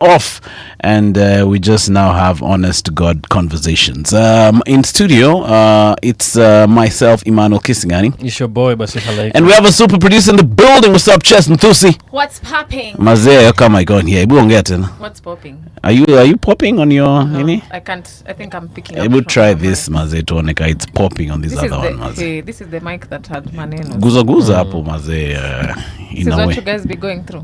off, and we just now have honest to God conversations. In studio, it's myself, Emmanuel Kisingani. It's your boy, Basifalai. And we have a super producer in the building. What's up, Chess Nthusi? What's popping? Mazee, come on, go here. What's popping? Are you popping on your? No, I can't. I think I'm picking up. I would try this, Mazee, Tonika. It's popping on this other one, Mazee. This is the mic that had maneno. Guza hapo, Mazee. This is what you guys be going through.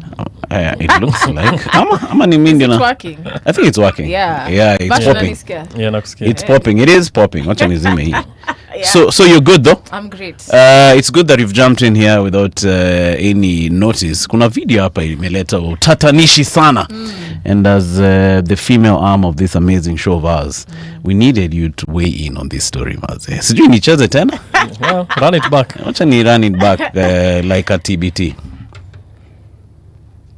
It looks like. Is it working? I think it's working. Yeah, it's popping. It's popping. It is popping. Watch me. So you're good though? I'm great. It's good that you've jumped in here without any notice. Kuna video hapa imeleta utatanishi sana. And as the female arm of this amazing show of ours, we needed you to weigh in on this story, Maze. Sijui nicheze tena? Well, run it back. Wacha ni run it back like a TBT.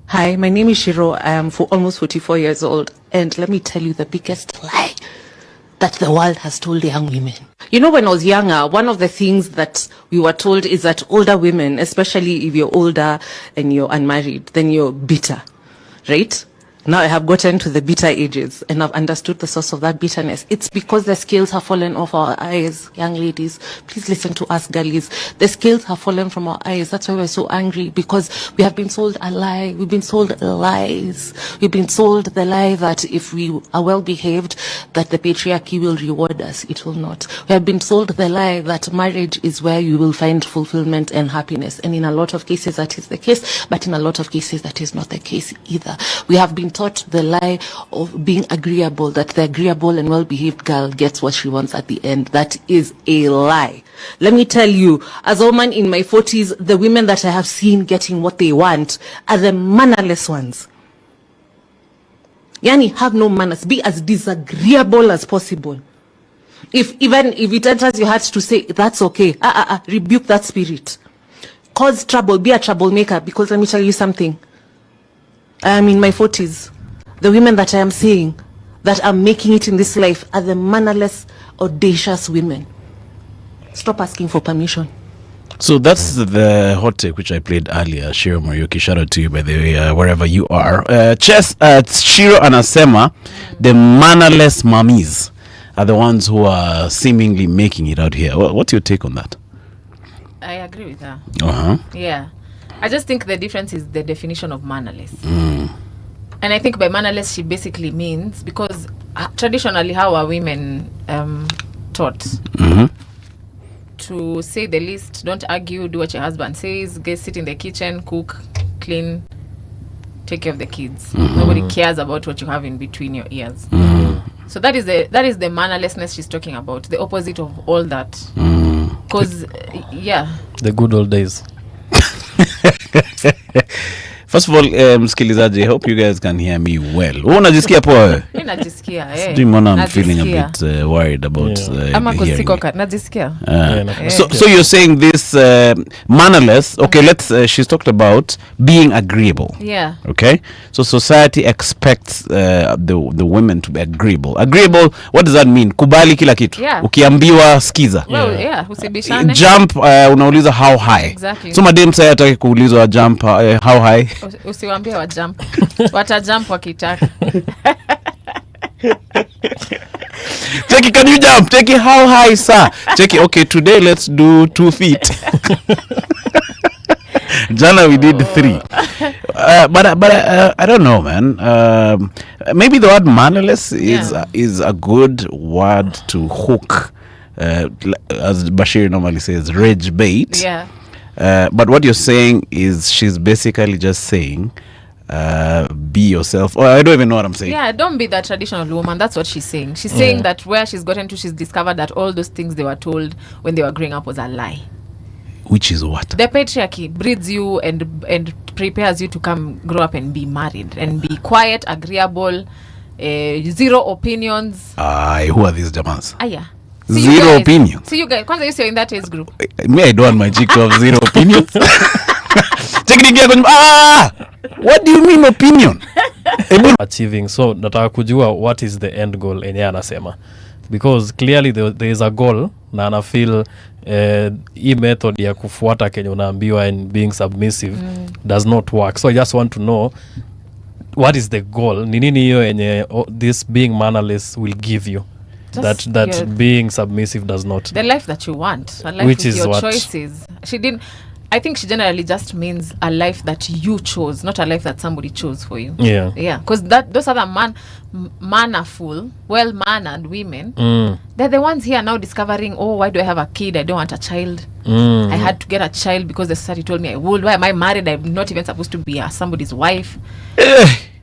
Hi, my name is Shiro. I am almost 44 years old. And let me tell you the biggest lie that the world has told young women. You know, when I was younger, one of the things that we were told is that older women, especially if you're older and you're unmarried, then you're bitter, right? Now I have gotten to the bitter ages and I've understood the source of that bitterness. It's because the scales have fallen off our eyes, young ladies. Please listen to us, girlies. The scales have fallen from our eyes. That's why we're so angry, because we have been sold a lie. We've been sold lies. We've been sold the lie that if we are well behaved, that the patriarchy will reward us. It will not. We have been sold the lie that marriage is where you will find fulfillment and happiness. And in a lot of cases that is the case, but in a lot of cases that is not the case either. We have been taught the lie of being agreeable, that the agreeable and well-behaved girl gets what she wants at the end. That is a lie. Let me tell you, as a woman in my 40s, the women that I have seen getting what they want are the mannerless ones. Yani, have no manners. Be as disagreeable as possible. Even if it enters your heart to say, that's okay, rebuke that spirit. Cause trouble, be a troublemaker, because let me tell you something. I am in my 40s. The women that I am seeing that are making it in this life are the mannerless, audacious women. Stop asking for permission. So that's the hot take which I played earlier. Shiro Morioki, shout out to you, by the way, wherever you are. Chess, Shiro and Asema, the mannerless mummies are the ones who are seemingly making it out here. What's your take on that? I agree with her. Yeah. I just think the difference is the definition of mannerless. And I think by mannerless, she basically means, because traditionally how are women taught? To say the least, don't argue, do what your husband says, get sit in the kitchen, cook, clean, take care of the kids. Nobody cares about what you have in between your ears. So that is the mannerlessness she's talking about, the opposite of all that. Because, the good old days. First of all, msikilizaji, I hope you guys can hear me well. Unajisikia poa wewe? Mimi najisikia, I'm feeling a bit worried about ama kusikoka najisikia. So you're saying this mannerless, okay, she's talked about being agreeable. Yeah. Okay? So society expects the women to be agreeable. Agreeable, what does that mean? Kubali kila kitu. Yeah. Ukiambiwa skiza. Well, usibishane. Jump, unauliza how high. Exactly. So madam say ataki kuulizwa jump how high. Usiwaambie wa jump. Wata jump wakitaka. Take it, can you jump? Take it, how high, sir? Take it, okay, today let's do 2 feet. Jana we did 3. But I don't know, man. Maybe the word mannerless is a good word to hook, as Bashir normally says, rage bait. Yeah. But what you're saying is she's basically just saying, be yourself. Or I don't even know what I'm saying. Yeah, don't be that traditional woman. That's what she's saying. She's saying that where she's gotten to, she's discovered that all those things they were told when they were growing up was a lie. Which is what? The patriarchy breeds you and prepares you to come grow up and be married and be quiet, agreeable, zero opinions. Who are these jamans? Zero opinions. See you guys. Kwanza you're in that age group. Me, I don't want my chick to have zero opinions. What do you mean opinion? Achieving. So nataka kujua what is the end goal enye anasema. Because clearly there is a goal na ana feel hii method ya kufuata kenye unaambiwa and being submissive does not work. So I just want to know what is the goal? Ni nini hiyo yenye this being mannerless will give you that being submissive does not? The life that you want, a life Which with is your what? choices. I think she generally just means a life that you chose, not a life that somebody chose for you. Yeah. Because those other mannerful, well-mannered women, they're the ones here now discovering, oh, why do I have a kid? I don't want a child. I had to get a child because the society told me I would. Why am I married? I'm not even supposed to be somebody's wife.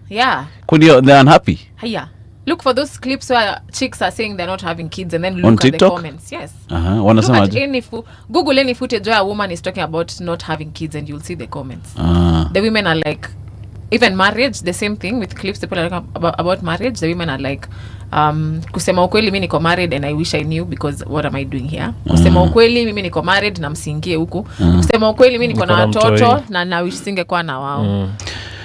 Yeah. They're unhappy. Yeah. Look for those clips where chicks are saying they're not having kids and then On look at the TikTok? comments. Yes. Look at Google any footage where a woman is talking about not having kids and you'll see the comments. The women are like, even marriage, the same thing with clips people are talking about marriage. The women are like, kusema ukweli mimi niko married and I wish I knew because what am I doing here? Kusema ukweli mimi niko married na msingie huku. Kusema ukweli mimi niko na watoto na wish singekuwa na wao.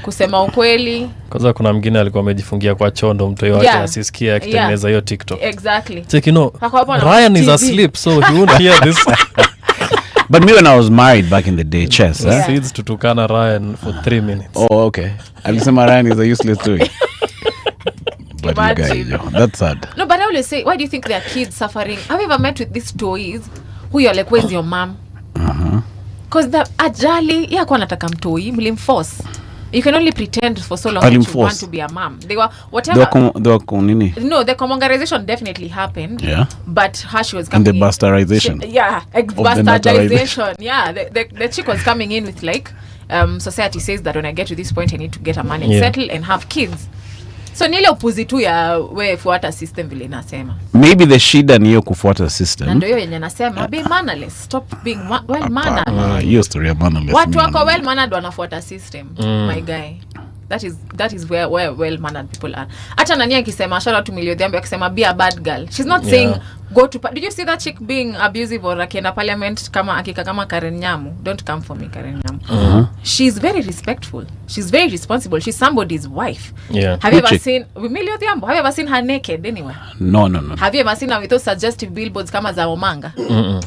Kusema ukweli kwanza kuna mwingine alikuwa amejifungia kwa chondo mtu yote asisikie akitengeneza hiyo TikTok. Exactly. Check, Ryan is asleep so he won't hear this. But me when I was married back in the day, Chess. Seeds tutukana Ryan for 3 minutes. Oh, okay. Alisema Ryan is a useless toy. But you guys, that's sad. No, but I always say, why do you think there are kids suffering? Have you ever met with these toys who you're like, where's your mom? Because the ajali ya kwa nataka mtoi mlimforce. You can only pretend for so long that you want to be a mom. They were whatever. No, the commongarization definitely happened. Yeah. But her, she was coming in the bastardization. Bastardization. Yeah. The chick was coming in with like, society says that when I get to this point, I need to get a man and settle and have kids. So nile opposite tu ya we fuata system vile nasema. Maybe the shida ni hiyo kufuata system. Na ndio yenye nasema be mannerless, stop being well mannered. Hiyo story ya mannerless. Watu wako well mannered wanafuata system. My guy. That is where well mannered people are. Acha nani akisema shout out to Milio Dhiambo akisema be a bad girl. She's not saying go to did you see that chick being abusive or akienda parliament kama akika kama Karen Nyamu? Don't come for me, Karen Nyamu. She's very respectful. She's very responsible. She's somebody's wife. Have you ever seen Milio Dhiambo? Have you ever seen her naked anywhere? No. Have you ever seen her with those suggestive billboards kama za Omanga?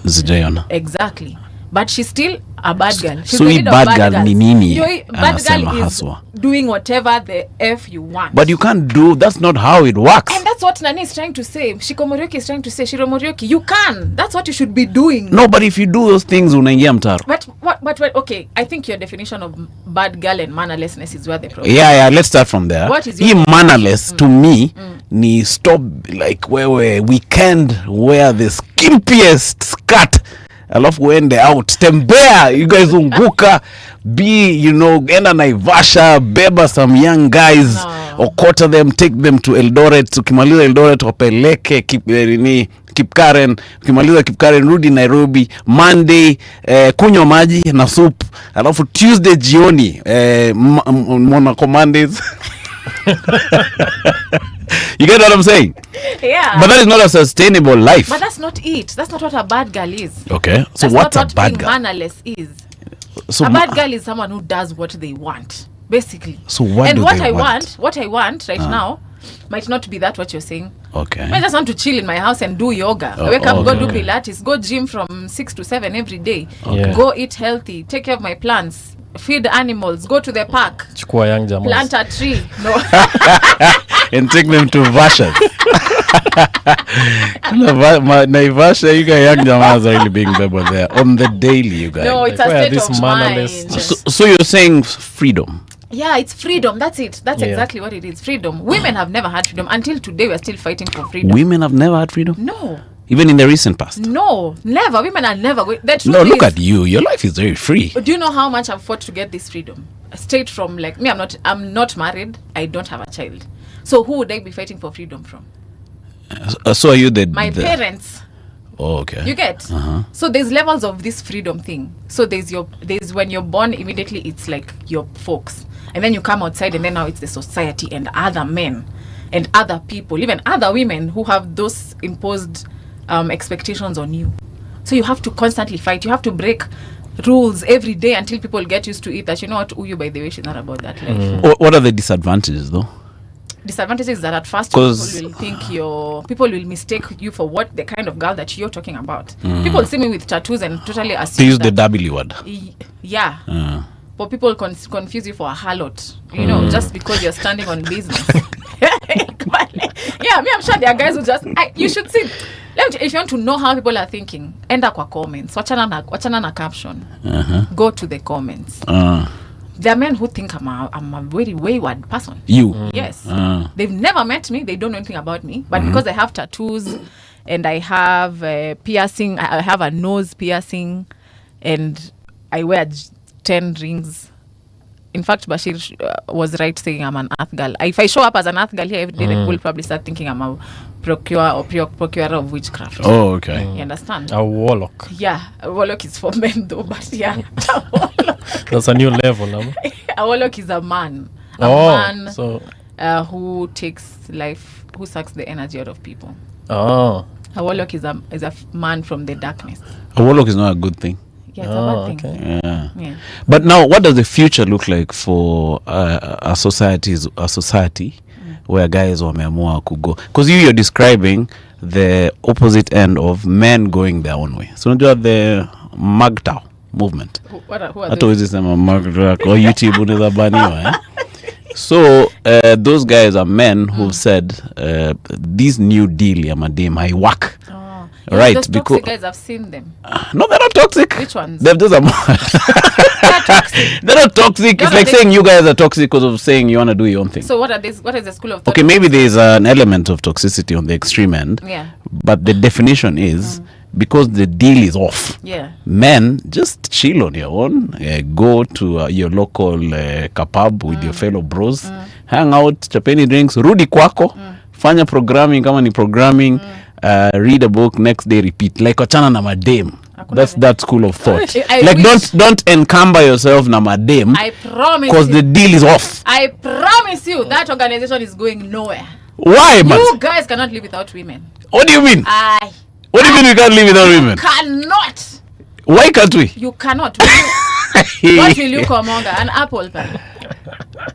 Zijayona. Exactly. But she's still a bad girl. She's so a bad girl ni nini? Bad girl is doing whatever the F you want. But you can't do, that's not how it works. And that's what Nani is trying to say. Shiko Morioki is trying to say, Shiro Morioki, you can. That's what you should be doing. No, but if you do those things, unaingia mtaro. But okay, I think your definition of bad girl and mannerlessness is where the problem Yeah, let's start from there. What is your mannerless to me ni stop like where we can't wear the skimpiest skirt. Alafu uende out, tembea, you guys unguka, enda Naivasha, beba some young guys, okota them, take them to Eldoret, ukimaliza Eldoret, wapeleke, Kipkaren, ukimaliza Kipkaren, rudi Nairobi, Monday, kunywa maji na soup, alafu Tuesday jioni, Monaco Mondays. You get what I'm saying? Yeah. But that is not a sustainable life. But that's not it. That's not what a bad girl is. Okay. So that's what's not a bad girl? Mannerless is. So a bad girl is someone who does what they want, basically. So what and do what they want? What I want right now might not be that what you're saying. Okay. I just want to chill in my house and do yoga. I wake up, go do Pilates, go gym from 6 to 7 every day. Okay. Go eat healthy, take care of my plants, feed animals, go to the park, chukua young jamas, plant a tree. No. And take them to Vasha. Naivasha, you guys young jamas are really being bebel there on the daily, you guys. No, it's like, a state of mind. So you're saying freedom? Yeah, it's freedom. That's it. That's exactly what it is. Freedom. Women have never had freedom. Until today, we're still fighting for freedom. Women have never had freedom? No. Even in the recent past? No, never. Women are never going. No, look at you. Your life is very free. Do you know how much I've fought to get this freedom? Straight from like me, I'm not married. I don't have a child. So who would I be fighting for freedom from? So are you my parents? Oh, okay. You get? So there's levels of this freedom thing. So there's when you're born, immediately it's like your folks, and then you come outside, and then now it's the society and other men and other people, even other women who have those imposed expectations on you. So you have to constantly fight. You have to break rules every day until people get used to it, that you know what, Uyu, by the way, she's not about that life. What are the disadvantages though? Disadvantages is that at first people will mistake you for what the kind of girl that you're talking about. People see me with tattoos and totally assume they use the W word. Yeah. for people confuse you for a harlot, you know, just because you're standing on business. Yeah, I'm sure there are guys who just you should see. If you want to know how people are thinking, enda kwa comments, wachana na caption. Go to the comments. There are men who think I'm a very wayward person. Yes. They've never met me, they don't know anything about me, but because I have tattoos and I have piercing, I have a nose piercing, and I wear 10 rings. In fact, Bashir was right saying I'm an earth girl. If I show up as an earth girl here every day, they will probably start thinking I'm a procurer of witchcraft. Oh, okay. You understand? A warlock. Yeah, a warlock is for men though, but yeah. That's a new level, no? A warlock is a man. So who takes life, who sucks the energy out of people. A warlock is a man from the darkness. A warlock is not a good thing. Yeah, it's a bad thing. Okay. Yeah. But now, what does the future look like for a society where guys wameamua kugo? Because you're describing the opposite end of men going their own way. So the Magtao movement. Who are Hata huwezi sema Magtao kwa YouTube unaweza baniwa. So those guys are men who said this new deal ya madem I work. Right, those because toxic guys, I've seen them. No, they're not toxic. Which ones? They're just They're toxic. they're not toxic. It's like saying you guys are toxic because of saying you want to do your own thing. So what is the school of thought? Okay, maybe there's an element of toxicity on the extreme end. Yeah. But the definition is because the deal is off. Yeah. Men, just chill on your own. Go to your local kapab with your fellow bros. Hang out, chapeni drinks, rudi kwako. Fanya programming kama ni programming. Read a book, next day repeat. Like wachana na madem. That's that school of thought. Like don't encumber yourself na madem. I promise. Because the deal is off. I promise you that organization is going nowhere. Why, man? You guys cannot live without women. What do you mean? What do you mean we can't live without women? Cannot. Why can't we? You cannot. What will you komonga? An apple pie.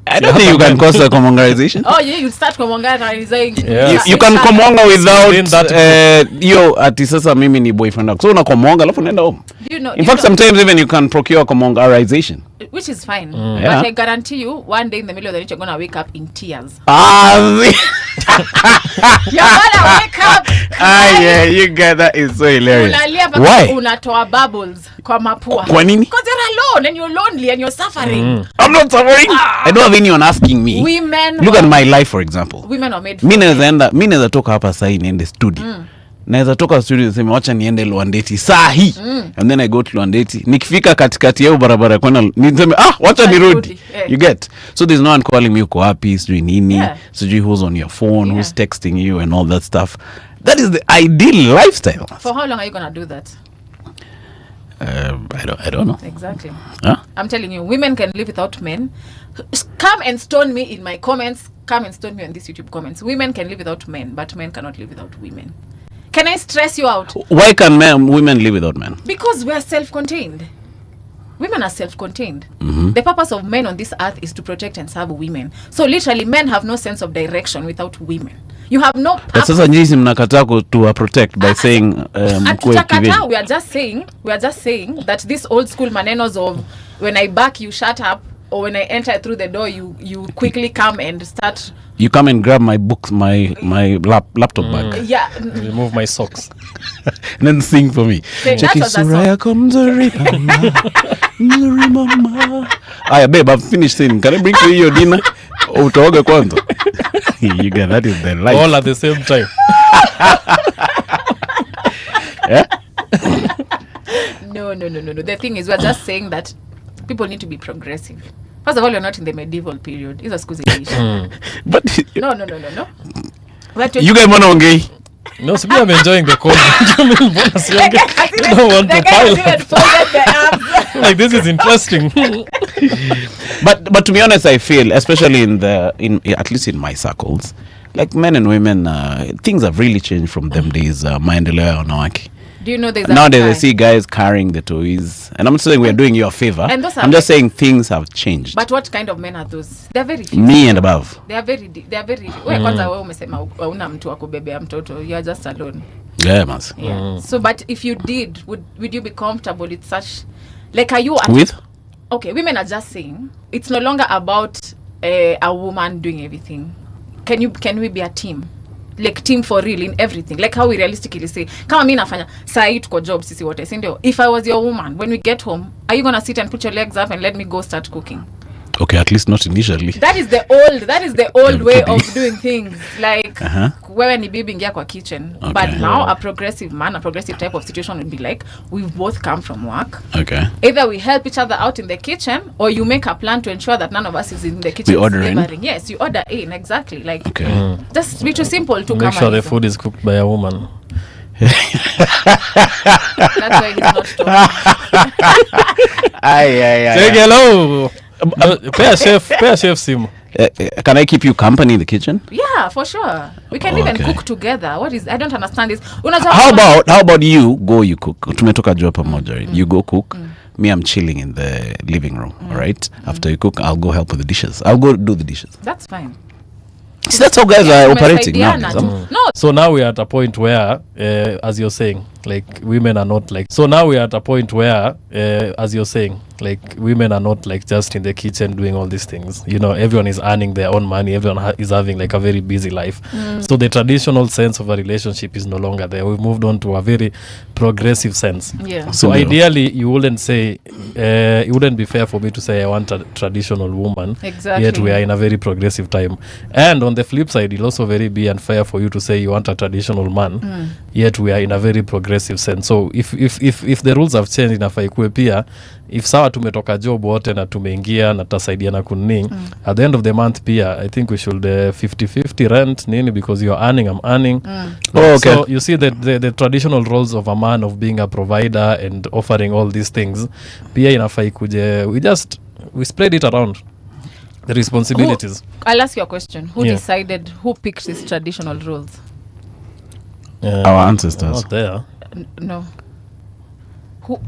I don't think you can cause a comongarization. Oh yeah, you start komongarizing. Yeah. You can komonga without yo ati sasa mimi ni boyfriend wako. So una komonga alafu nenda home. In fact, sometimes even you can procure komongarization. Which is fine. Yeah. But I guarantee you, one day in the middle of the night, you're going to wake up in tears. You're gonna wake up. Yeah, you guys, that is so hilarious. Why? Unatoa bubbles kwa mapua. Kwa nini? Because you're alone and you're lonely and you're suffering. I'm not suffering. I don't have anyone asking me. Look at my life, for example. Women are made for mimi naweza toka hapa saa hii niende studio. Naweza toka studio niseme wacha niende Luandeti saa hii. And then I go to Luandeti. Nikifika katikati ya barabara kwenda niseme wacha nirudi. You get. So there's no one calling me uko wapi, sijui nini, sijui who's on your phone, who's texting you and all that stuff. That is the ideal lifestyle. For how long are you going to do that? I don't know. Exactly. Huh? I'm telling you, women can live without men. Come and stone me in my comments. Come and stone me on these YouTube comments. Women can live without men, but men cannot live without women. Can I stress you out? Why can women live without men? Because we are self-contained. Women are self-contained. The purpose of men on this earth is to protect and serve women. So literally, men have no sense of direction without women. You have no purpose. But sasa nyinyi mnakataa to protect by saying we are just saying that this old school manenos of when I back you shut up, or when I enter through the door you quickly come and start. You come and grab my books, my laptop bag. Yeah. Remove my socks. And then sing for me. Cheki Suraya comes a mama. Babe, I've finished singing. Can I bring to you your dinner? Utaoga kwanza. You get that is the life. All at the same time. No. The thing is, we're just saying that people need to be progressive. First of all, you're not in the medieval period. It's a school But no. You guys wanna ongei? No, so I'm enjoying the call. I don't want to pile. Like this is interesting. but to be honest, I feel, especially in at least in my circles, like men and women, things have really changed from them days. Maendeleo wanawake. Do you know there's nowadays I see guys carrying the toys, and I'm not saying we're doing you a favor. I'm just saying things have changed. But what kind of men are those? They're very few. Me and above. They are very. Wewe kwanza wewe umesema una mtu wa kubebea mtoto. You are just alone. Yeah, mas. Yeah. So, but if you did, would you be comfortable with such? Like, are you with? okay, women are just saying it's no longer about a woman doing everything. Can we be a team? Like team for real in everything, like how we realistically say kama mimi nafanya sai tuko job sisi wote, si ndio? If I was your woman, when we get home, are you gonna sit and put your legs up and let me go start cooking? Okay, at least not initially. That is the old way of doing things. Like wewe ni bibi ingia kwa kitchen. Okay. But now a progressive type of situation would be like, we've both come from work. Okay. Either we help each other out in the kitchen, or you make a plan to ensure that none of us is in the kitchen. We order in? Yes, you order in, exactly. Like, Okay. just be too simple to Make sure the food is cooked by a woman. That's why he's not talking. Say hello. Pay a chef sim. Can I keep you company in the kitchen? Yeah, for sure. We can even cook together. I don't understand this. How about you cook? Tumetoka jua pamoja, right? You go cook. Me, I'm chilling in the living room, all right? After you cook, I'll go help with the dishes. I'll go do the dishes. That's fine. See, that's how guys are operating now. No. So now we're at a point where, as you're saying, like women are not like. So now we're at a point where, as you're saying, like women are not like just in the kitchen doing all these things. You know, everyone is earning their own money. Everyone is having like a very busy life. So the traditional sense of a relationship is no longer there. We've moved on to a very progressive sense. Yeah. So ideally, you wouldn't say, it wouldn't be fair for me to say I want a traditional woman. Exactly. Yet we are in a very progressive time. And on the flip side, it'll also very be unfair for you to say you want a traditional man. Yet we are in a very progressive sense. So if the rules have changed, inafaa ikuwe pia, if sawa tumetoka job wote na tumeingia na tutasaidiana kunini, at the end of the month pia I think we should 50-50 rent nini, because you're earning, I'm earning. Okay. So you see that the traditional roles of a man of being a provider and offering all these things pia inafaa ikuje, we spread it around the responsibilities. I'll ask you a question. Who Yeah. who picked these traditional roles? Our ancestors. Not there. No.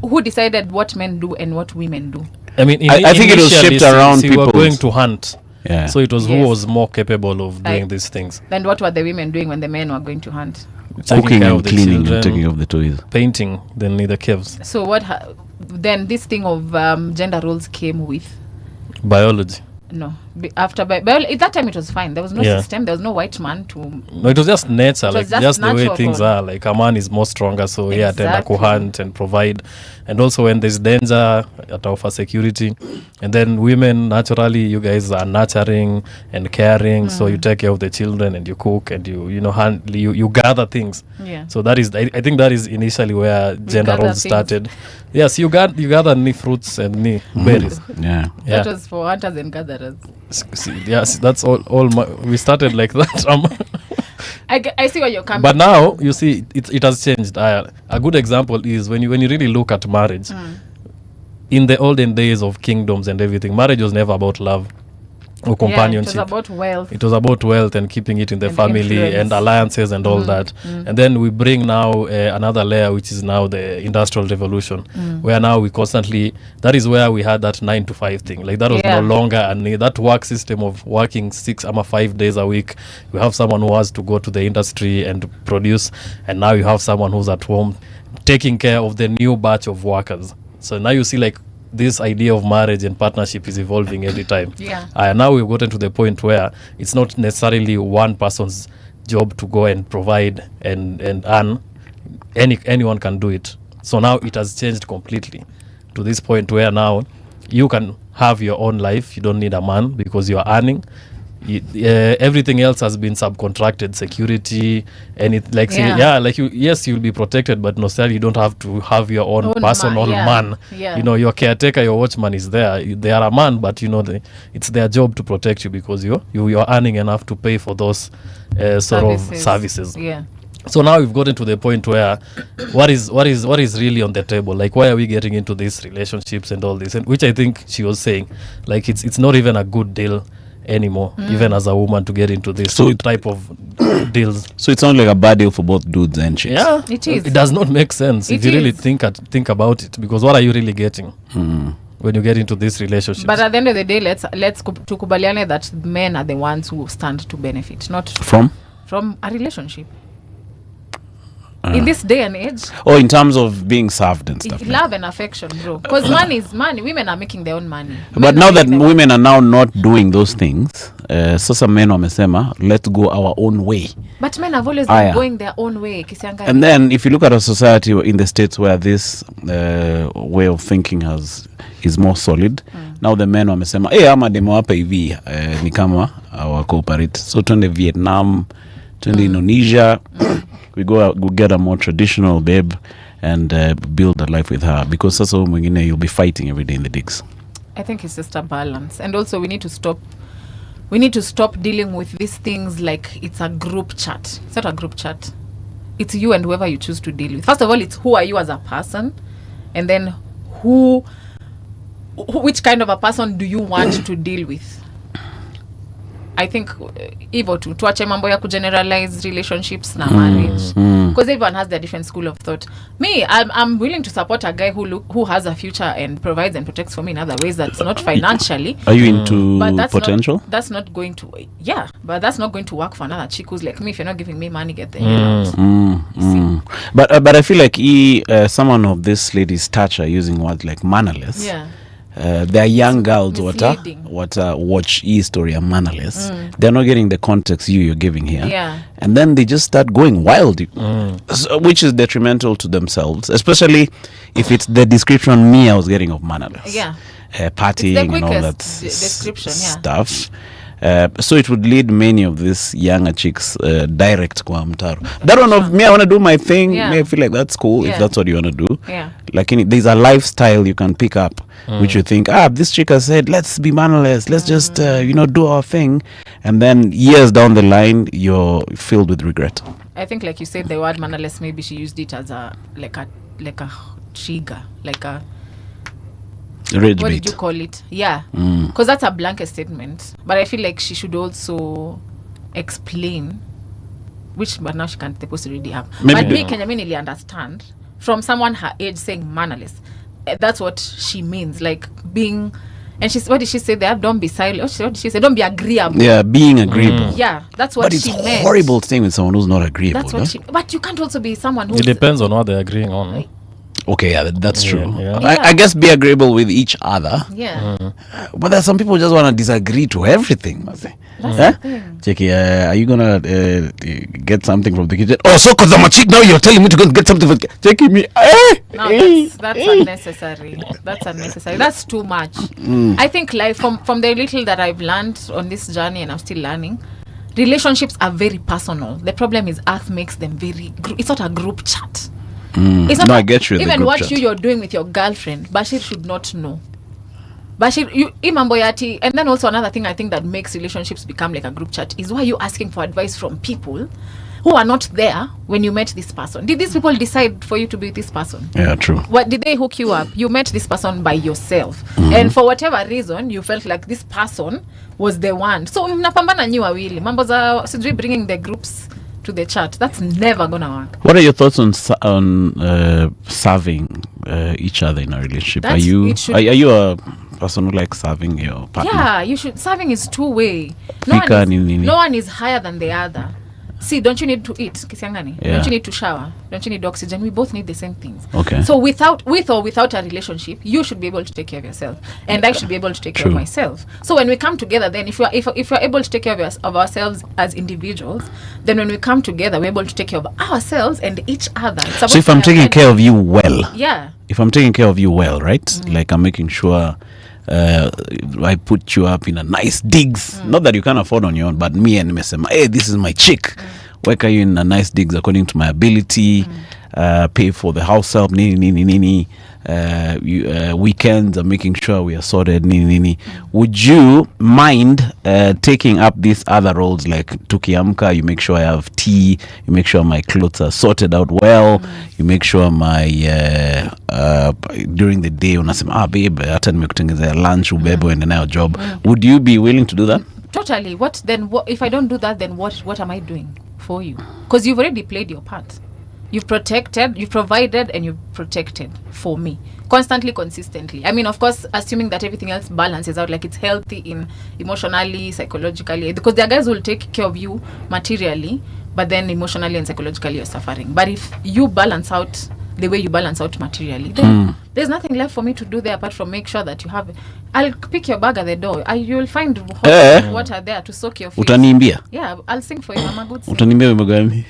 Who decided what men do and what women do? I mean, I think it was initially, shaped around we were people's- going to hunt. Yeah. So it was who Yes. was more capable of doing Like- these things. Then what were the women doing when the men were going to hunt? Taking Cooking care and of the cleaning and children, taking of the toys. painting, then in the caves. So then this thing of gender roles came with? Biology. No. After at that time it was fine. There was no Yeah. system. There was no white man to. No, it was just nature, It was like just just the way natural things role. are. Like a man is more stronger, so yeah, tend to Exactly. hunt and provide. And also when there's danger, at offer security. And then women, naturally, you guys are nurturing and caring, so you take care of the children and you cook and you gather things. Yeah. So that is, I think that is initially where gender gather roles things. started. Yes, you gather any fruits and any berries. Yeah. Yeah. That was for hunters and gatherers. Yes, that's all we started like that. I see where you're coming. But now you see it has changed. A good example is when you really look at marriage. In the olden days of kingdoms and everything, marriage was never about love or companionship. Yeah, it was about wealth. It was about wealth and keeping it in the And family influence. and alliances and all that. And then we bring now another layer, which is now the industrial revolution, where now we constantly, that is where we had that 9 to 5 thing. Like that was Yeah. no longer, and that work system of working 6 or 5 days a week. You have someone who has to go to the industry and produce, and now you have someone who's at home taking care of the new batch of workers. So now you see like this idea of marriage and partnership is evolving every time. Yeah. Now we've gotten to the point where it's not necessarily one person's job to go and provide and earn. Anyone can do it. So now it has changed completely to this point where now you can have your own life. You don't need a man because you are earning. Everything else has been subcontracted, security, and it like say, Yeah. like you'll be protected, but necessarily you don't have to have your own personal yeah. man. Yeah. You know, your caretaker, your watchman is there. They are a man, but it's their job to protect you because you're earning enough to pay for those sort of services. Yeah. So now we've gotten to the point where what is really on the table? Like, why are we getting into these relationships and all this? And which I think she was saying, like it's not even a good deal anymore, even as a woman, to get into this type of deals. So it sounds like a bad deal for both dudes and chicks. Yeah, It is. It does not make sense if It you really is. think about it, because what are you really getting when you get into this relationship? But at the end of the day, let's tukubaliane that men are the ones who stand to benefit, not From? from a relationship. in this day and age. Or in terms of being served and stuff. Love and affection, bro. Because money is money. Women are making their own money. But now that women are now not doing those things, sasa men wamesema, let's go our own way. But men have always been going their own way. And then if you look at a society in the States where this way of thinking is more solid, now the men wamesema, ama demo hapa hivi ni kama our cooperate. So twende Vietnam, twende Indonesia, we get a more traditional babe and build a life with her, because sasa mwingine you'll be fighting every day in the digs. I think it's just a balance, and also we need to stop dealing with these things like it's a group chat. It's not a group chat. It's you and whoever you choose to deal with. First of all, it's who are you as a person, and then which kind of a person do you want to deal with. I think hivyo tuache mambo ya kugeneralize relationships na marriage, because everyone has their different school of thought. Me, I'm willing to support a guy who has a future and provides and protects for me in other ways that's not financially. Are you into potential? That's not going to but that's not going to work for another chick who's like me. If you're not giving me money, get the hell out. But I feel like someone of this lady's stature using words like mannerless. Yeah. There are young girls what watch story of Mannerless. They're not getting the context you're giving here. Yeah. And then they just start going wild, which is detrimental to themselves, especially if it's the description I was getting of Mannerless. Yeah. Partying and all that description, stuff. So it would lead many of these younger chicks direct kwa mtaro. That one of me, I want to do my thing. Yeah. Me, I feel like that's cool if that's what you want to do. Yeah. Like there's a lifestyle you can pick up, which you think, this chick has said, let's be mannerless. Let's just, do our thing. And then years down the line, you're filled with regret. I think, like you said, the word mannerless, maybe she used it as a trigger, like a Rage what bait. did you call it? Yeah, because that's a blanket statement. But I feel like she should also explain, but now she can't. The post already have. Maybe but me, Kenya, really understand from someone her age saying mannerless. That's what she means, like being. And what did she say there? Don't be silent. What did she say? Don't be agreeable. Yeah, being agreeable. Yeah, that's what she meant. But it's horrible staying with someone who's not agreeable. That's what but you can't also be someone who. It depends on what they're agreeing on. Like, okay, yeah, that's true. Yeah. I guess be agreeable with each other. Yeah. But there's some people who just want to disagree to everything. That's the thing. Checky, are you gonna get something from the kitchen? Oh, so because I'm a chick now, you're telling me to go and get something from the Checky me. No, that's unnecessary. That's unnecessary. That's too much. I think, like, from the little that I've learned on this journey, and I'm still learning, relationships are very personal. The problem is Earth makes them it's not a group chat. It's not I get you. Even what you're doing with your girlfriend, Bashir should not know. Bashir, and then also another thing I think that makes relationships become like a group chat is why you asking for advice from people who are not there when you met this person. Did these people decide for you to be with this person? Yeah, true. What did they hook you up? You met this person by yourself, and for whatever reason you felt like this person was the one. So mnapambana nyi wawili. Mambo za sijui bringing the groups to the chat. That's never gonna work. What are your thoughts on serving each other in a relationship? Are you a person who likes serving your partner? Yeah, you should. Serving is two-way. No one is higher than the other. See, don't you need to eat, Kisiangani? Yeah. Don't you need to shower? Don't you need oxygen? We both need the same things. Okay. So with or without a relationship, you should be able to take care of yourself, and I should be able to take care of myself. So when we come together, then if we're able to take care of ourselves as individuals, then when we come together, we're able to take care of ourselves and each other. So if I'm taking care of you well, if I'm taking care of you well, right? Like I'm making sure I put you up in a nice digs. Not that you can't afford on your own, but me and Mesema, hey, this is my chick. Work you in a nice digs according to my ability. Pay for the house help. Weekends are making sure we are sorted. Would you mind taking up these other roles like tukiamka? You make sure I have tea. You make sure my clothes are sorted out well. You make sure my during the day unasema babe hata nimekutengenezea lunch ubebe uende nayo job. Would you be willing to do that? Totally. What if I don't do that, then what am I doing for you? Because you've already played your part. You've protected, you've provided, and you've protected for me constantly, consistently. I mean, of course, assuming that everything else balances out, like it's healthy in emotionally, psychologically, because there are guys who will take care of you materially, but then emotionally and psychologically you're suffering. But if you balance out the way you balance out materially, then there's nothing left for me to do there apart from make sure that you have. I'll pick your bag at the door. You'll find hot water there to soak your feet. Utaniimbia? Yeah, I'll sing for you. I'm a good singer. Utaniimbia wimbo gani?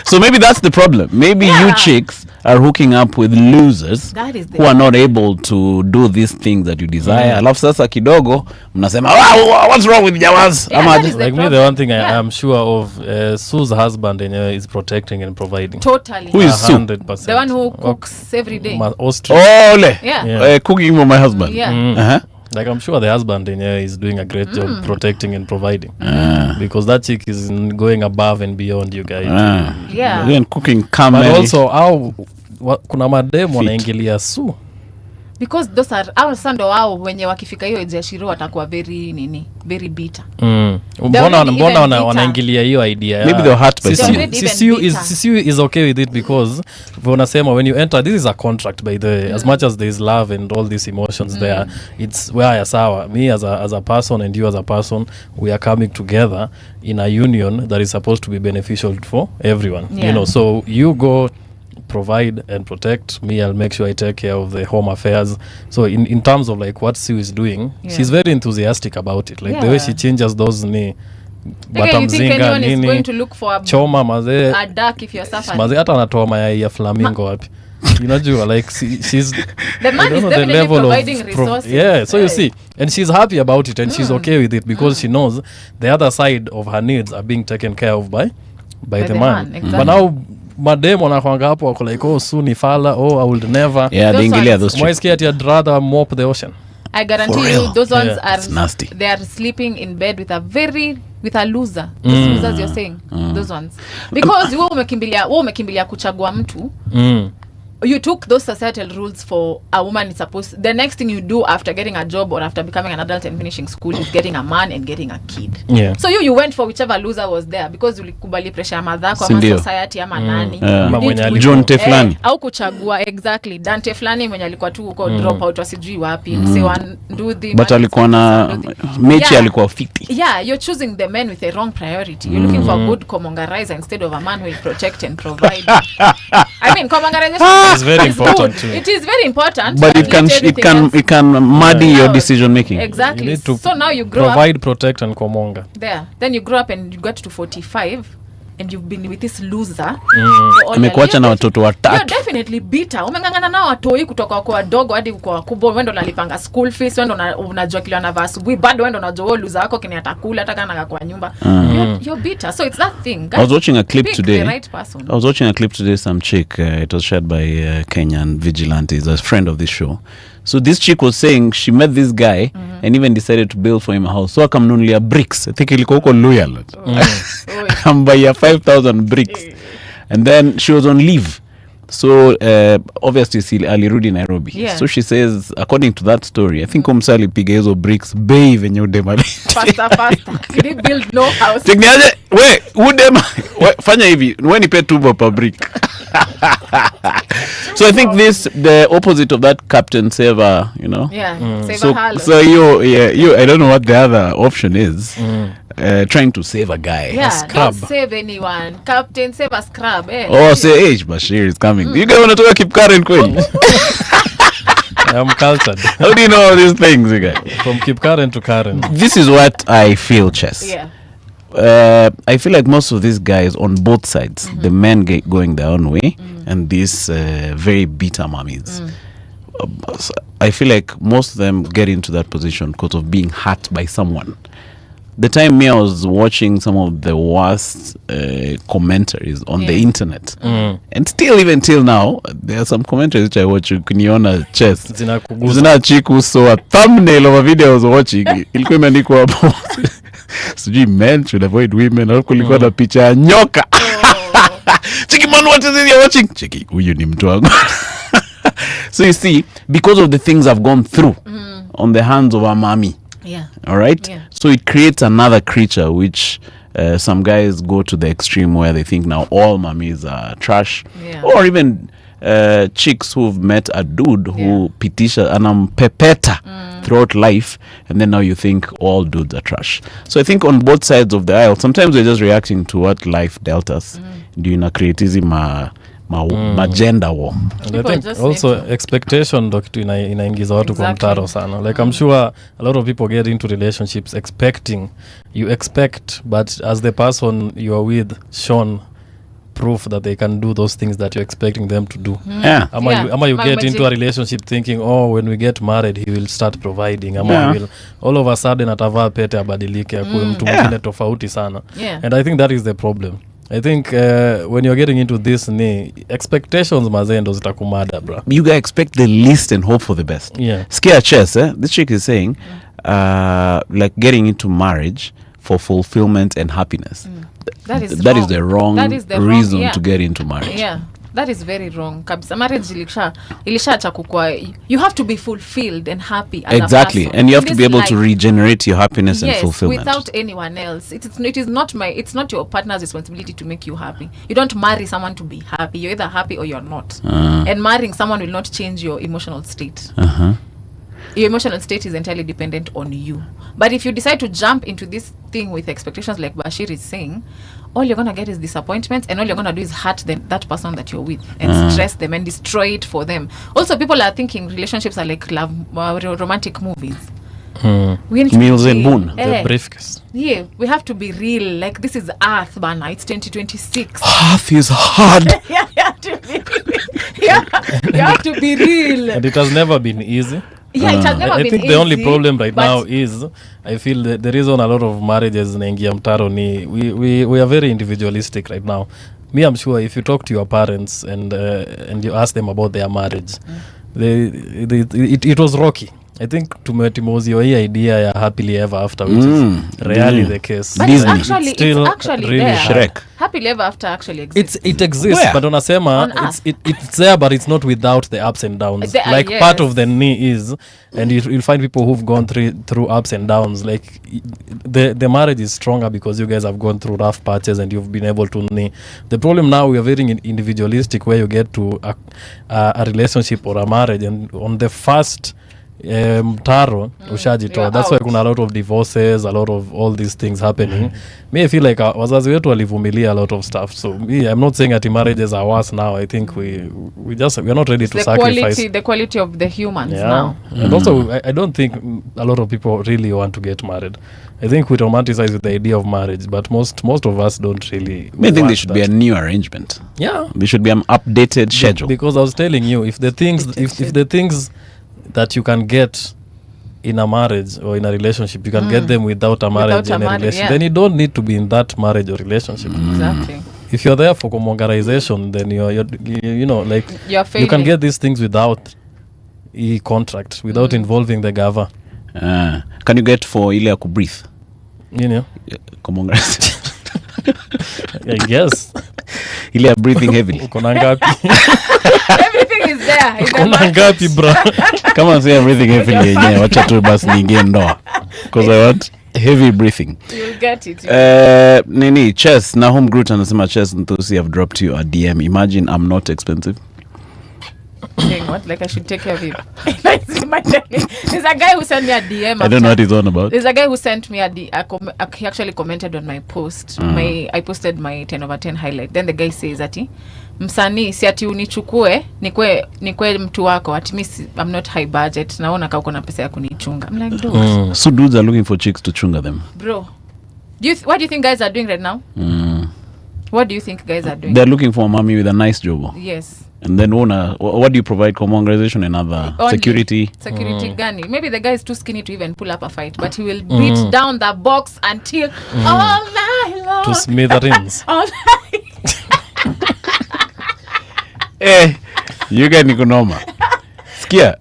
So maybe that's the problem. Maybe you chicks are hooking up with losers who are not able to do these things that you desire. Alafu sasa kidogo mnasema, wow, what's wrong with jawas? Like me, the one thing I am sure of, Sue's husband is protecting and providing. Totally. Who is Sue? 100%. The one who cooks every day. Ole. Yeah. Cooking for my husband. Yeah. Like I'm sure the husband is doing a great job protecting and providing, because that chick is going above and beyond you guys. Yeah. And cooking camel. But also kuna mademu wanaingilia Sue. Because those are our sando wao wenye wakifika hiyo age ya shiro watakuwa very bitter. Mbona wanaingilia hiyo idea. Maybe they're hurt by someone. Sisiu is okay with it because wanasema when you enter, this is a contract by the way. As much as there is love and all these emotions there, it's where sawa, me as a person and you as a person, we are coming together in a union that is supposed to be beneficial for everyone. You know, so you go provide and protect me, I'll make sure I take care of the home affairs. So in terms of like what Sue is doing, she's very enthusiastic about it, like the way she changes those batamzinga nini, going to look for choma maze a duck if you're suffering. Maze hata anatoa mayai ya flamingo wapi. Unajua like she's the man is definitely providing resources. So you see, and she's happy about it and she's okay with it because she knows the other side of her needs are being taken care of by the man. Exactly. But now mademo wanakwanga hapo wako like Sue ni fala, I would never. Yeah, they ingilia those chicks. Scared I'd rather mop the ocean. I guarantee you those ones are nasty. They are sleeping in bed with a loser. Those losers you're saying. Those ones. Because wewe umekimbilia kuchagua mtu. You took those societal rules for a woman is supposed. The next thing you do after getting a job or after becoming an adult and finishing school is getting a man and getting a kid. Yeah. So you went for whichever loser was there because ulikubali pressure ya madhako ama society ama nani. John Teflani. Au kuchagua exactly. Dante Flani mwenye alikuwa tu uko drop out wasijui wapi. Msewa Nduthi. But alikuwa na mechi alikuwa fiti. Yeah, you're choosing the men with the wrong priority. You're looking for a good komongarizer instead of a man who will protect and provide. I mean, komongarizer is very important too. It is very important, but it can muddy your decision making. Exactly. So now you grow provide, protect and komonga. There. Then you grow up and you get to 45 and you've been with this loser. Amekuacha na watoto watatu. You're definitely bitter. Umengangana nao watoi kutoka kwa wadogo hadi kwa wakubwa. Wewe ndo unalipanga school fees, wewe ndo unajua kile anavaa asubuhi, bado wewe ndo unajua loser wako kini atakula hata kana kwa nyumba. You're bitter. So it's that thing. I was watching a clip today. The right person. I was watching a clip today, some chick, it was shared by Kenyan vigilantes, a friend of this show. So this chick was saying she met this guy and even decided to build for him a house. So akamnunulia bricks. I think ilikuwa huko loyal. Akambaya 5,000 bricks. And then she was on leave. So obviously alirudi Nairobi. Yeah. So she says, according to that story, I think Omsa alipiga hizo bricks bei venye udema. Faster. Did he build no house? Tikniaje, udema. Fanya hivi, ni pay tubo per brick. So I think the opposite of that Captain Saver, you know. Yeah. Saver so you I don't know what the other option is. Trying to save a guy. Yeah, don't save anyone. Captain save a scrub. Say Bashir is coming. You guys want to keep current kweli? I'm cultured. How do you know all these things, you guys? From keep current to current. This is what I feel, Chess. Yeah. I feel like most of these guys on both sides, the men going their own way, and these very bitter mummies. I feel like most of them get into that position because of being hurt by someone. The time I was watching some of the worst commentaries on the internet, and still even till now, there are some commentaries which I watch. Kuniona Chess. Zina chiku so a thumbnail of a video I was watching. Ilikuwa imeandikwa hapo. Sijui men should avoid women. Alafu kulikuwa na picha ya nyoka. Chiki man, what is it you're watching? Chiki, huyu ni mtu wangu. So you see, because of the things I've gone through on the hands of our mommy. Yeah. All right. Yeah. So it creates another creature, which some guys go to the extreme where they think now all mummies are trash, Yeah. or even chicks who've met a dude who pitisha anampepeta throughout life, and then now you think all dudes are trash. So I think on both sides of the aisle, sometimes we're just reacting to what life dealt us. Do you creatism gender war? And I think also expectation ndo kitu inaingiza watu kwa mtaro sana. Like I'm sure a lot of people get into relationships expecting, you expect, but as the person you are with shown proof that they can do those things that you're expecting them to do. Ama you get into a relationship thinking, oh, when we get married he will start providing, ama will all of a sudden atavaa pete abadilike akuwe mtu mwingine tofauti sana. And I think that is the problem. I think when you're getting into this expectations mazendo zitakumada, bro. You guys expect the least and hope for the best. Scare chess, this chick is saying like getting into marriage for fulfillment and happiness. That is the wrong reason to get into marriage. That is very wrong. Kabisa, marriage ilisha kukua, you have to be fulfilled and happy as exactly, a person. And you have to be able to regenerate your happiness and fulfillment without anyone else. It's not your partner's responsibility to make you happy. You don't marry someone to be happy. You're either happy or you're not. And marrying someone will not change your emotional state. Your emotional state is entirely dependent on you. But if you decide to jump into this thing with expectations like Bashir is saying, all you're going to get is disappointments, and all you're going to do is hurt that person that you're with and stress them and destroy it for them. Also, people are thinking relationships are like love romantic movies. We need to Meals and Moon. The briefcase. Yeah, we have to be real. Like, this is Earth, Bana. It's 2026. Earth is hard. You have to be real. And it has never been easy. It has never been easy. I think the only problem right now is, I feel that the reason a lot of marriages naingia mtaro ni we are very individualistic right now. Me, I'm sure if you talk to your parents and you ask them about their marriage, it was rocky. I think tumetimozio hii idea ya happily ever after, which is rarely the case. But it's actually really there. Shrek. Happily ever after actually exists. It exists. Where? But unasema it's there, but it's not without the ups and downs. Part of the knee is, and you'll find people who've gone through ups and downs. Like the marriage is stronger because you guys have gone through rough patches and you've been able to knee. The problem now, we are very individualistic, where you get to a relationship or a marriage, and on the first mtaro ushajitoa. That's why kuna a lot of divorces, a lot of all these things happening. Me, I feel like wazazi wetu walivumilia a lot of stuff. So me, I'm not saying that marriages are worse now. I think we're not ready to sacrifice the quality of the humans now. And also I don't think a lot of people really want to get married. I think we romanticize with the idea of marriage, but most of us don't really. I think there should be a new arrangement. There should be an updated schedule. Because I was telling you, if the things that you can get in a marriage or in a relationship, you can get them without a marriage and a relationship, then you don't need to be in that marriage or relationship. Exactly. If you're there for commongarization, then you know, like, you can get these things without a contract, without involving the gava. Can you get for ile ya kubreathe? You know, commongarization. I guess ile ya breathing heavily. Uko ngapi? Everything is there. Uko ngapi, bro? Come on, say everything heavily yenyewe. Wacha tu basi niingie ndoa. Because I want heavy breathing. You'll get it. Nini, Chess, Nahum Groot anasema Chess Nthusi have dropped you a DM. Imagine I'm not expensive. Saying what? Like I should take care of him. There's a guy who sent me a DM. I don't know what he's on about. There's a guy who sent me he actually commented on my post. I posted my 10 over 10 highlight. Then the guy says ati msanii si ati unichukue nikwe mtu wako ati I'm not high budget, naona kama uko na pesa ya kunichunga. I'm like, dude. So dudes are looking for chicks to chunga them. Bro, what do you think guys are doing right now? What do you think guys are doing? They're looking for a mommy with a nice job. Yes. And then what do you provide? Commongarization and other security gani. Maybe the guy is too skinny to even pull up a fight, but he will beat down the box until all night long. To smithereens. All night. You get nikunoma. Skia.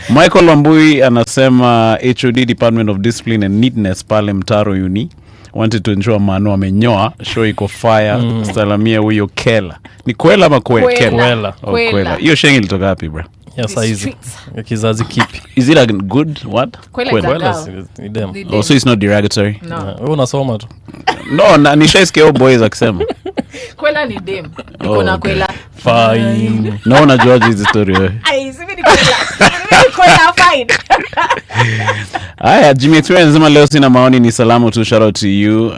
Michael Wambui anasema HOD Department of Discipline and Neatness pale Mtaro Uni wanted to ensure Manu amenyoa, show iko fire, salamia huyo Kela. Ni Kwela ama Kwela? Kwela. Hiyo shengi ilitoka wapi, bro? Yes, hizi. Kizazi kipi? Is it a good what? Kwela. Ni dem. So it's not derogatory? No. Unasoma tu. No, nishaisikia boys akisema. Kwela ni dem. Niko na okay. Kwela. Fine. Naona George hizi story wewe. Ai, simi ni Kwela fine. Haya, Jimmy Experience anasema leo sina maoni, ni salamu tu, shout out to you.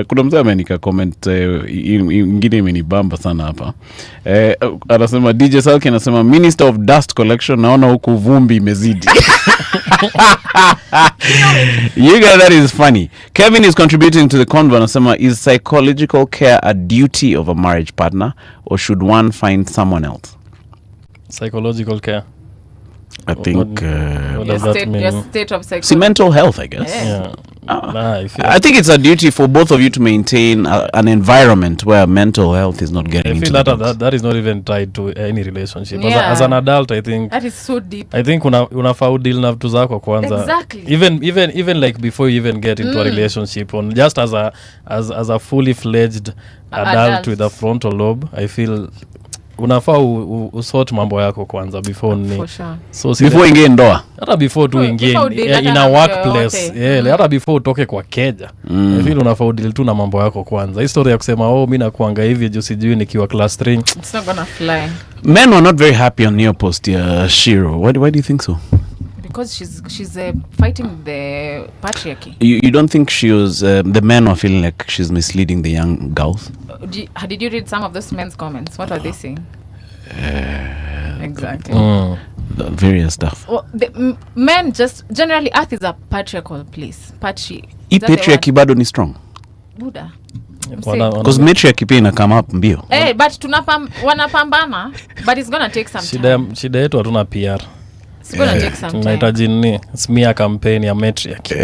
Kuna mtu amenika comment ingine imenibamba sana hapa. Anasema DJ Salki anasema Minister of Dust Collection, naona huku vumbi imezidi. You guys, that is funny. Kevin is contributing to the convo. Anasema, is psychological care a duty of a marriage partner or should one find someone else? Psychological care. I think what does that mean? Your state of psychology. see, mental health, I guess. Yeah. I think it's a duty for both of you to maintain an environment where mental health is not getting I into feel the that is not even tied to any relationship. Yeah. As an adult, I think That is so deep. I think unafaa deal na vitu zako kwanza. Exactly. Even like before you even get into a relationship, on just as a fully fledged adult with a frontal lobe, I feel unafaa usort mambo yako kwanza before ni. For sure. So before ingie ndoa. hata before tu ingie in a workplace, hata before utoke kwa keja. I feel unafaa udeal tu na mambo yako kwanza. Historia ya kusema mimi nakuanga hivi juu sijui nikiwa class 3. It's not gonna fly. Men were not very happy on your post, Shiro. Why do you think so? Because she's fighting the patriarchy. You don't think she was the men are feeling like she's misleading the young girls? Did you read some of those men's comments? What are they saying? Exactly. The various stuff. Well, men just generally, Earth is a patriarchal place. Patriarchy bado ni strong. Buddha. Because matriarchy pia ina come up mbio. But wanapambana, but it's gonna take some time. Shida yetu hatuna PR. It's gonna take some time. Tunahitaji nini? Smear campaign ya matriarchy.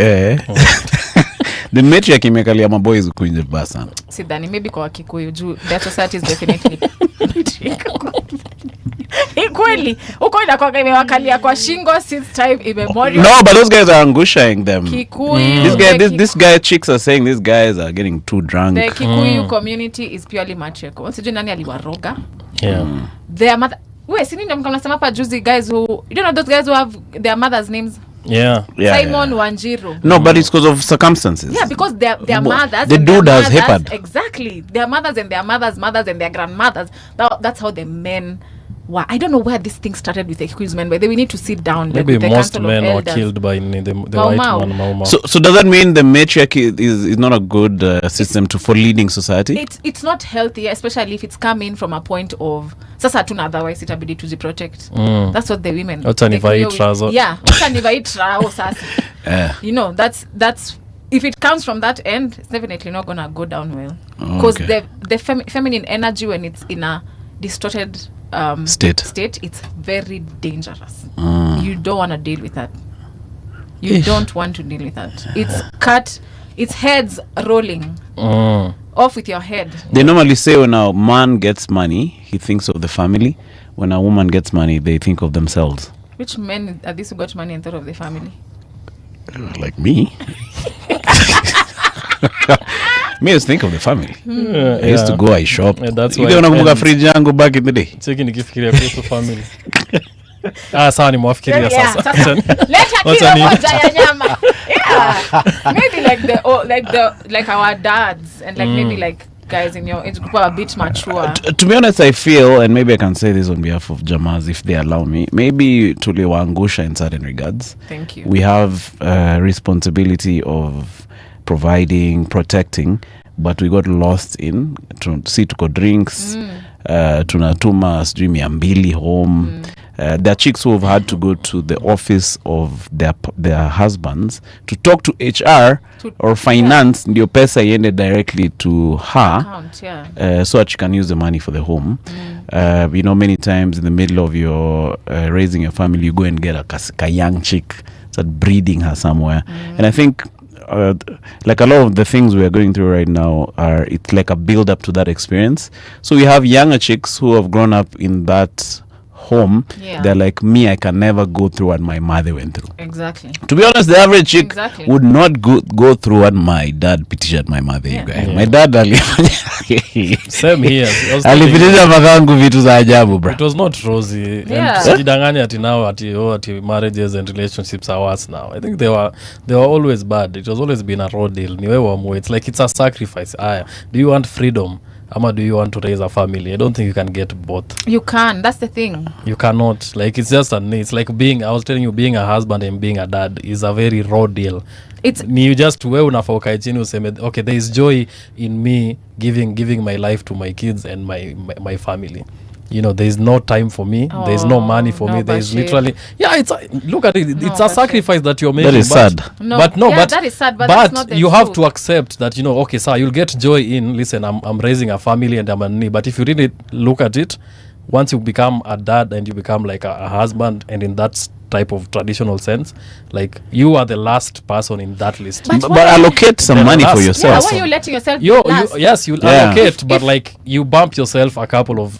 The matriarchy imekalia maboys huko nje basa sana. Sidhani, maybe kwa Kikuyu juu their society is definitely kweli uko inakuwa imewakalia kwa shingo since time immemorial. No, but those guys are angushaing them. Kikuyu, this guy chicks are saying these guys are getting too drunk. The Kikuyu community is purely matriarchal. Sijui nani aliwaroga. Yeah. Their mother, sini ndio mkamnasema hapa juzi guys who, you don't know those guys who have their mothers names? Yeah. Simon Wanjiru. No, but it's because of circumstances. Yeah, because their mothers. The dude has hippered. Exactly. Their mothers and their mothers' mothers and their grandmothers. That's how the men were. I don't know where this thing started with the Kikuyu men, but we need to sit down. Maybe the most men were killed by the white man, Mau. So does that mean the matriarchy is not a good system for leading society? It's not healthy, especially if it's coming from a point of sasa tuna otherwise itabidi tujiprotect. That's what the women. You know, that's if it comes from that end, it's definitely not gonna go down well. Because the feminine energy, when it's in a distorted state, it's very dangerous. You don't want to deal with that. You don't want to deal with that. It's heads rolling. Off with your head. They normally say when a man gets money, he thinks of the family. When a woman gets money, they think of themselves. Which men are these who got money and thought of the family? Like me. Me just think of the family. I used to go, I shop. Yeah, that's you why don't know fridge yangu back in the day. Cheki nikifikiria kuhusu family. Sawa nimwafikiria sasa. Leta kilo moja ya nyama. Yeah. Maybe like our dads and maybe like guys in your age group are a bit mature. To be honest, I feel, and maybe I can say this on behalf of Jamaz if they allow me, maybe tuliwaangusha in certain regards. Thank you. We have responsibility of providing, protecting, but we got lost in tuko drinks, tunatuma sijui 200 home. There are chicks who have had to go to the office of their husbands to talk to HR or finance, ndio pesa iende directly to her account, so that she can use the money for the home. You know, many times in the middle of your raising your family, you go and get a young chick, start breeding her somewhere. And I think like a lot of the things we are going through right now it's like a build up to that experience. So we have younger chicks who have grown up in that home. They're like, me, I can never go through what my mother went through. Exactly. To be honest, the average chick would not go through what my dad petitioned my mother. You guys. My dad same here. Alipitisha makangu vitu za ajabu, bro. It was not rosy. Sijidanganya ati now ati marriages and relationships are worse now. I think they were always bad. It was always been a raw deal. Ni wewe amue. It's like it's a sacrifice. Do you want freedom? ama do you want to raise a family? I don't think you can get both. You can. That's the thing. You cannot. Like, it's just it's like being, I was telling you, being a husband and being a dad is a very raw deal. It's Ni you just wewe unafaa ukae chini useme okay, there is joy in me giving my life to my kids and my family. You know, there is no time for me, there is no money for me, there is literally it's look at it, it's a sacrifice that you're making. That is sad. But that is sad, but that's not the you have truth. to accept that, you know, okay, sir, you'll get joy in, listen, I'm raising a family and I'm a knee. But if you really look at it, once you become a dad and you become like a husband, and in that type of traditional sense, like, you are the last person in that list. But But allocate some money for Yeah, yourself. why are you letting yourself Yes, you'll Yeah. allocate, but like, you bump yourself a couple of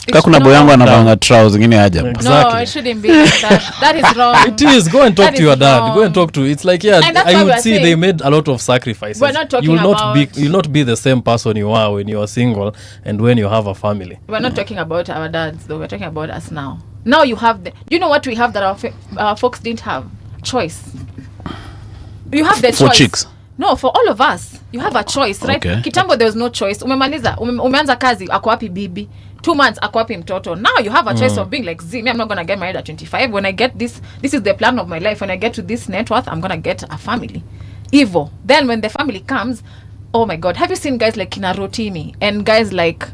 Kakuna boy yangu anavanga trousers zingine aje. No, Exactly. it shouldn't be like that. That is wrong. It is. Go and talk That to your is dad. wrong. Go and talk to. It's like, yeah, And that's I why would we're see saying- they made a lot of sacrifices. We're not talking you will not be. about- You'll not be the same person you are when you are single and when you have a family. We're not talking about our dads, though. We're talking about us now. Now you have you know what we have that our folks didn't have? Choice. You have the For choice. chicks. No, for all of us. You have a choice, right? Okay. Kitambo there was no choice. Umemaliza, umeanza kazi, ako wapi bibi? 2 months, ako wapi mtoto? Now you have a choice of being like, me, I'm not going to get married at 25. When I get this is the plan of my life. When I get to this net worth, I'm going to get a family. Evo. Then when the family comes, oh my God. Have you seen guys like Kina Rotimi and guys like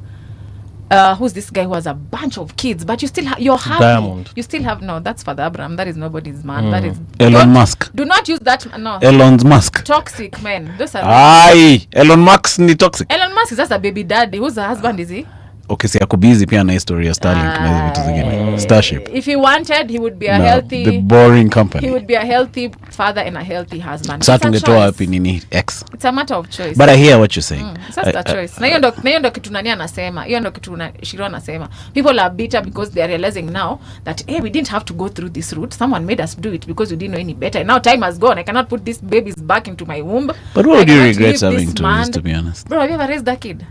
who's this guy who has a bunch of kids, but you still you're happy. Diamond. You still have no. That's Father Abraham. That is nobody's man. That is Elon Musk. Do not use that. No. Elon Musk. Toxic men. Those are Aye, Elon Musk ni toxic. Elon Musk is just a baby daddy. Who's the husband is he? Okay, si ako busy pia na history ya Starlink na hizo vitu zingine. Starship. If he wanted, he would be a No, healthy. the boring company. He would be a healthy father and a healthy husband. Sasa It's a tungetoa choice. wapi nini X. It's a matter of choice. But I hear what you're saying. It's just a choice. Na hiyo ndo kitu nani anasema. Hiyo ndo kitu Shiro anasema. People are bitter because they are realizing now that we didn't have to go through this route. Someone made us do it because we didn't know any better. Now time has gone. I cannot put these babies back into my womb. But what would I you cannot regret leave having this to man. use, to be honest? Bro, have you ever raised that kid?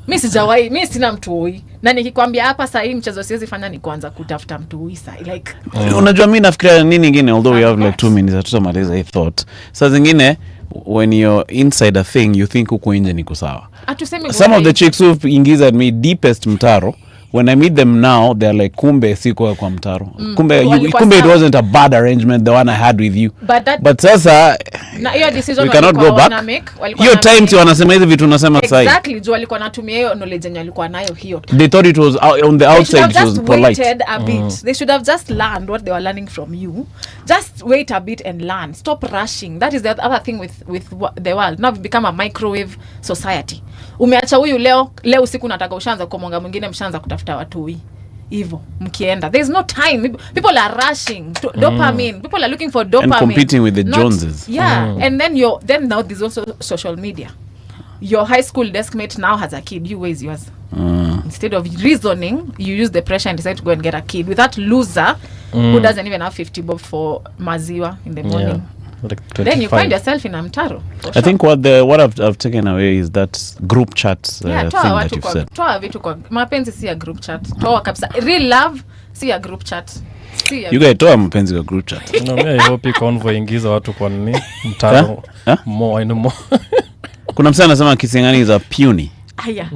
Mi sijawahi, mi sina mtuoi. Na nikikwambia hapa saa hii mchezo siwezi fanya ni kuanza kutafuta mtuoi saa like. Unajua mimi nafikiria nini ingine, although we have like Facts. 2 minutes hatutamaliza hii thought. Saa zingine when you're inside a thing you think huko nje ni kusawa. Atusemi Some of the chicks who ingiza me deepest mtaro, when I meet them now they're like kumbe siko kwa mtaro. Kumbe Walikuwa kumbe it sawa. wasn't a bad arrangement the one I had with you. But Sasa na hiyo decision we cannot walikuwa go back. wana make, walikuwa Hiyo wana time make. ti wanasema hizi vitu unasema sasa. Exactly, juu alikuwa anatumia hiyo knowledge yenye alikuwa nayo hiyo. They thought it was on the They should outside have it was just polite. waited a bit. They should have just learned what they were learning from you. Just wait a bit and learn. Stop rushing. That is the other thing with the world. Now we've become a microwave society. Umeacha huyu leo usiku nataka ushaanza kwa mwanga mwingine mshaanza kutafuta watu hii. Hivyo mkienda. There's no time. People are rushing. Dopamine. People are looking for dopamine. And competing with the Joneses. Yeah. And then now there's also social media. Your high school desk mate now has a kid. You waste yours. Instead of reasoning, you use the pressure and decide to go and get a kid with that loser who doesn't even have 50 bob for maziwa in the morning. Yeah. Like Then you 25. find yourself in a mtaro. I think what I've taken away is that group chat thing that you've said. Toa vitu kwa mapenzi si ya group chat. Toa kabisa. Real love si ya group chat. Si ya You guys toa mapenzi kwa group chat. No, I hope convoy ingiza watu kwa nini mtaro more and more. Kuna msana anasema Kisingani is a puny. Aya.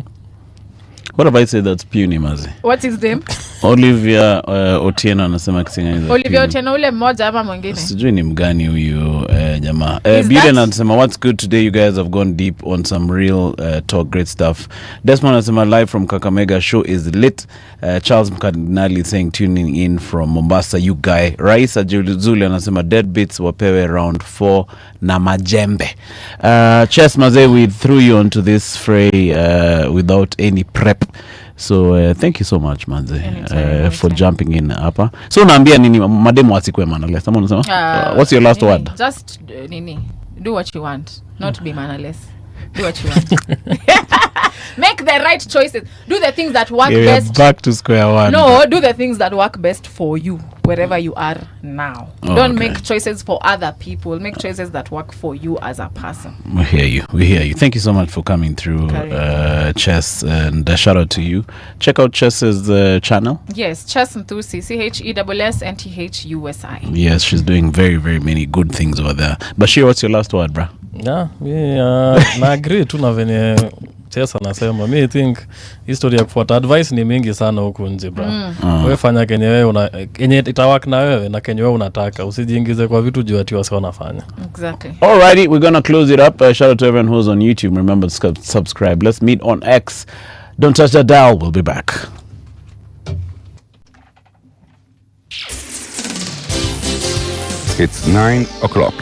What if I say that's puny mazi? What's his name? Olivia Otieno anasema Kisingani is a Olivia puny. Otieno ule mmoja ama mwingine? Sijui ni mgani huyu jamaa. Is Biden that- anasema what's good today, you guys have gone deep on some real talk, great stuff. Desmond anasema live from Kakamega, show is lit. Charles Mkardinali saying tuning in from Mombasa, you guy. Raisa Julizuli anasema deadbeats wapewe round 4 na majembe. Chess Maze, we threw you onto this fray without any prep. So thank you so much manze for jumping in hapa. So naambia nini mademo wasikwe mannerless? Ama unasema what's your last word? Just do what you want, not be mannerless. Do what you want. Make the right choices. Do the things that work Yeah, best. back to square one. No, do the things that work best for you wherever you are now. Oh, Don't okay. make choices for other people. Make choices that work for you as a person. We hear you. Thank you so much for coming through, Chess, and shout out to you. Check out Chess's channel. Yes, Chess Nthusi, CHESSNTHUSI. Yes, she's doing very, very many good things over there. Bashir, what's your last word, bruh? Yeah, na agree tu na venye Chess anasema mi think history ya kufuata advice ni mingi sana huku nje bra. Wewe fanya kenye wewe kenye itawak na wewe na kenye wewe unataka, usijiingize kwa vitu juu ati wasi wanafanya. Exactly. Alrighty, we're gonna close it up. Shout out to everyone who's on YouTube. Remember to subscribe. Let's meet on X. Don't touch that dial. We'll be back. It's 9 o'clock.